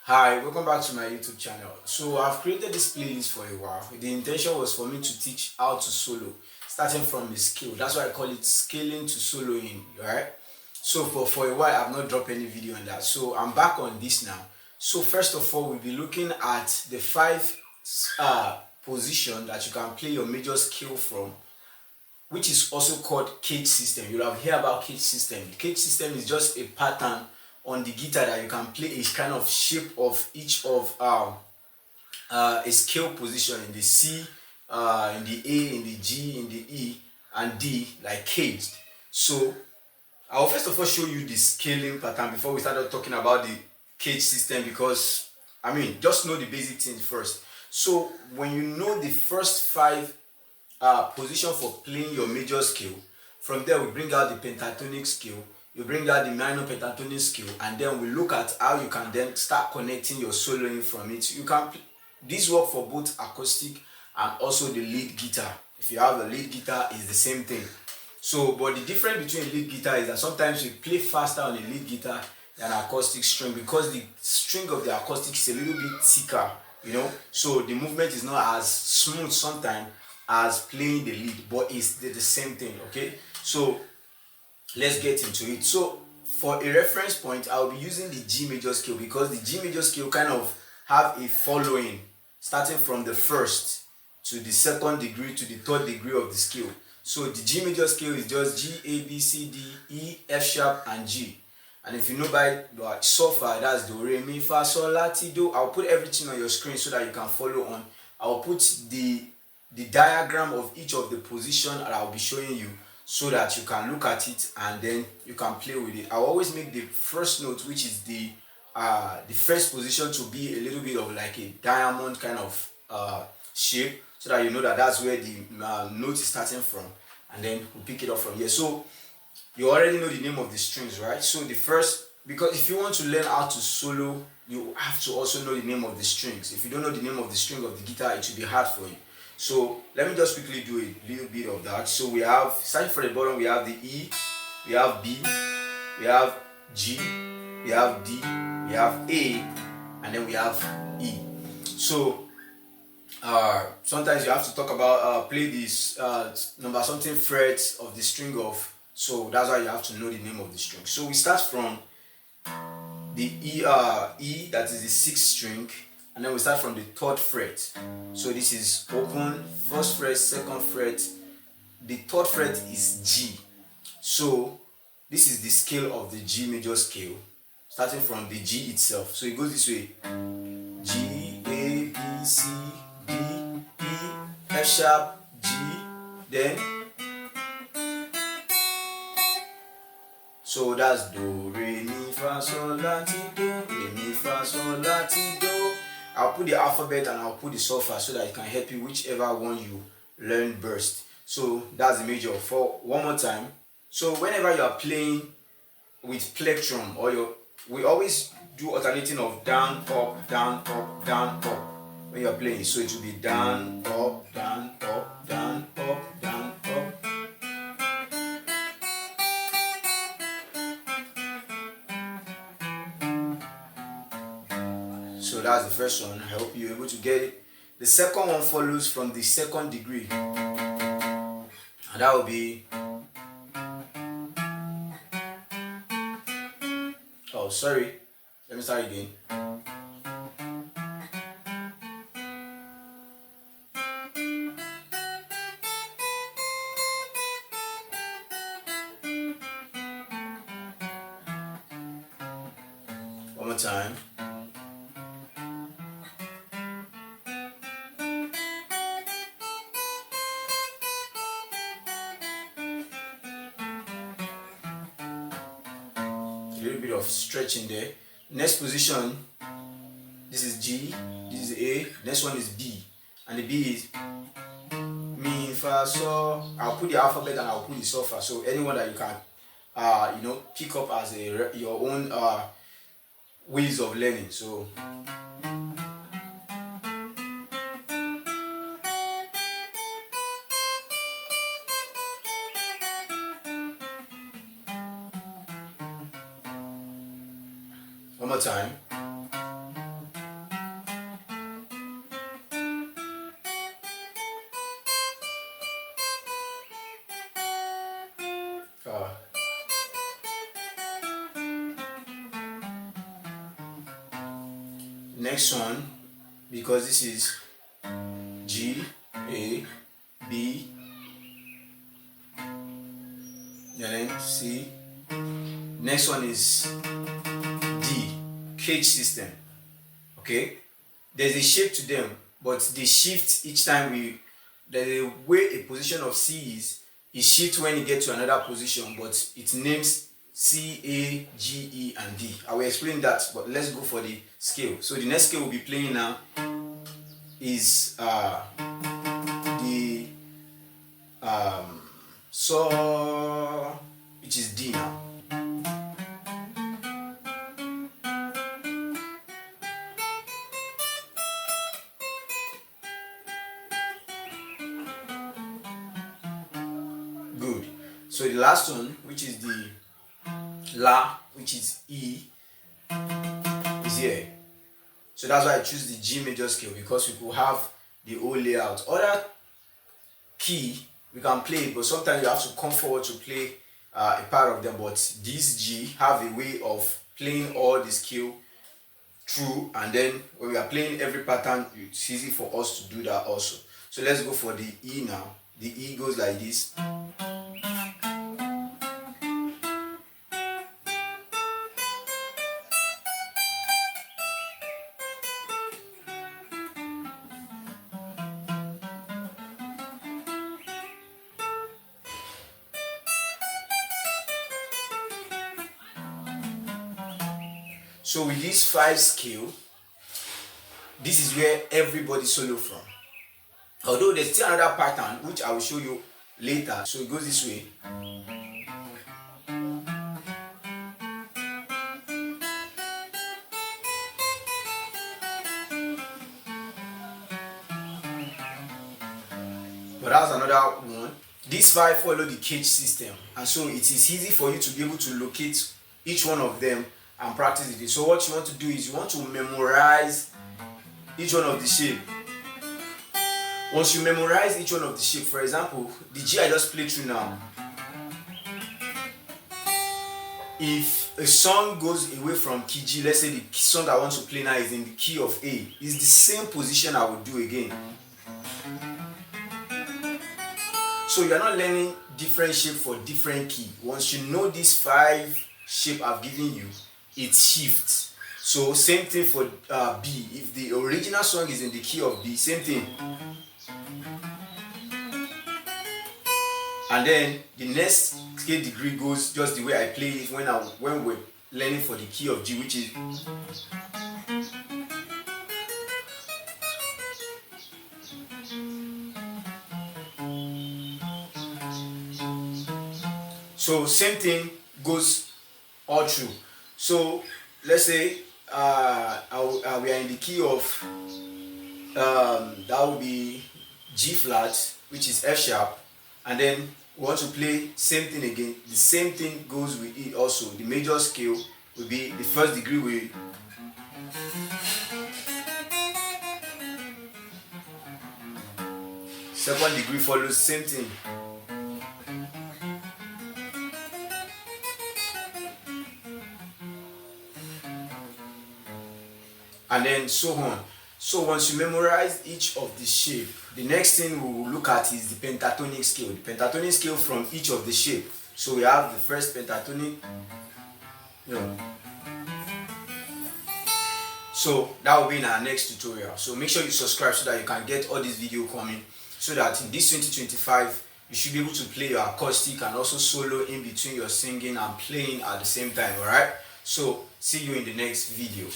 Hi, welcome back to my YouTube channel. So I've created this playlist for a while. The intention was for me to teach how to solo, starting from a skill. That's why I call it scaling to soloing, right? So for a while I've not dropped any video on that. So I'm back on this now. So first of all, we'll be looking at the five position that you can play your major scale from, which is also called 𝐓𝐻𝐇 system. You'll have heard about 𝐓𝐻𝐇 system. 𝐓𝐻𝐇 system is just a pattern on the guitar that you can play a kind of shape of each of a scale position in the C, in the A, in the G, in the E, and D, like caged. So I'll first of all show you the scaling pattern before we start talking about the 𝐓𝐻𝐇 system, because I mean, just know the basic things first. So when you know the first five position for playing your major scale, from there we bring out the pentatonic scale, you bring out the minor pentatonic scale, and then we look at how you can then start connecting your soloing from it. You can this work for both acoustic and also the lead guitar. If you have a lead guitar, it's the same thing. So but the difference between lead guitar is that sometimes you play faster on a lead guitar than acoustic string, because the string of the acoustic is a little bit thicker, so the movement is not as smooth sometimes as playing the lead, but it's the same thing. Okay, so let's get into it. So for a reference point, I'll be using the G major scale, because the G major scale kind of have a following starting from the first to the second degree to the third degree of the scale. So the G major scale is just G, A, B, C, D, E, F sharp, and G. And if you know by Solfa, that's do, re, mi, fa, sol, la, ti, do. I'll put everything on your screen so that you can follow on. I'll put the diagram of each of the position that I'll be showing you, so that you can look at it and then you can play with it. I'll always make the first note, which is the first position, to be a little bit of like a diamond kind of shape, so that you know that that's where the note is starting from, and then we'll pick it up from here. So you already know the name of the strings, right? So the first, because if you want to learn how to solo, you have to also know the name of the strings. If you don't know the name of the string of the guitar, it will be hard for you. So let me just quickly do a little bit of that. So we have, starting from the bottom, we have the E, we have B, we have G, we have D, we have A, and then we have E. So sometimes you have to talk about play this number something frets of the string of. So that's why you have to know the name of the string. So we start from the E, that is the sixth string, and then we start from the third fret. So this is open, first fret, second fret. The third fret is G. So this is the scale of the G major scale, starting from the G itself. So it goes this way: G, A, B, C, D, E, F sharp, G, then so that's do, re, mi, fa, sol, la, ti, do, re, mi, fa, sol, la, ti, do. I'll put the alphabet and I'll put the solfa so that it can help you whichever one you learn first. So that's the major. For one more time. So whenever you are playing with plectrum, we always do alternating of down, up, down, up, down, up when you are playing. So it will be down, up, down, up, down, up, down, up. So that's the first one. I hope you're able to get it. The second one follows from the second degree, and that will be, oh sorry, let me start again. One more time. A little bit of stretching there. Next position, this is G, this is A, next one is B, and the B is mi, fa, sol. I'll put the alphabet and I'll put the solfa, so anyone that you can pick up as your own ways of learning. So one more time. Next one, because this is G, A, B, and then C. Next one is D, 𝐓𝐻 system. Okay, there's a shape to them, but they shift each time the way a position of C is, it shifts when you get to another position, but it names C, A, G, E, and D. I will explain that, but let's go for the scale. So the next scale we'll be playing now is the So, which is D now. Good. So the last one, which is the La, which is E, is here. So that's why I choose the G major scale, because we could have the whole layout. Other key we can play it, but sometimes you have to come forward to play a part of them. But this G have a way of playing all the scale through, and then when we are playing every pattern, it's easy for us to do that also. So let's go for the E now. The E goes like this. So with this 5 scale, this is where everybody solo from. Although there's still another pattern which I will show you later. So it goes this way. But that's another one. These 5 follow the 𝐓𝐻 system, and so it is easy for you to be able to locate each one of them and practice it. So what you want to do is you want to memorize each one of the shape. Once you memorize each one of the shape, for example, the G I just played through now, if a song goes away from key G, let's say the song I want to play now is in the key of A, it's the same position I would do again. So you're not learning different shape for different key. Once you know these 5 shape I've given you, it shifts. So same thing for B. If the original song is in the key of B, same thing. And then the next scale degree goes just the way I play it when we're learning for the key of G, which is. So same thing goes all through. So let's say we are in the key of that would be G flat, which is F sharp, and then we want to play same thing again. The same thing goes with it also. The major scale will be the first degree will. Second degree follows same thing. And then so on. So once you memorize each of the shape, the next thing we will look at is the pentatonic scale. The pentatonic scale from each of the shape. So we have the first pentatonic. So that will be in our next tutorial. So make sure you subscribe so that you can get all this video coming. So that in this 2025, you should be able to play your acoustic and also solo in between your singing and playing at the same time. Alright? So see you in the next video.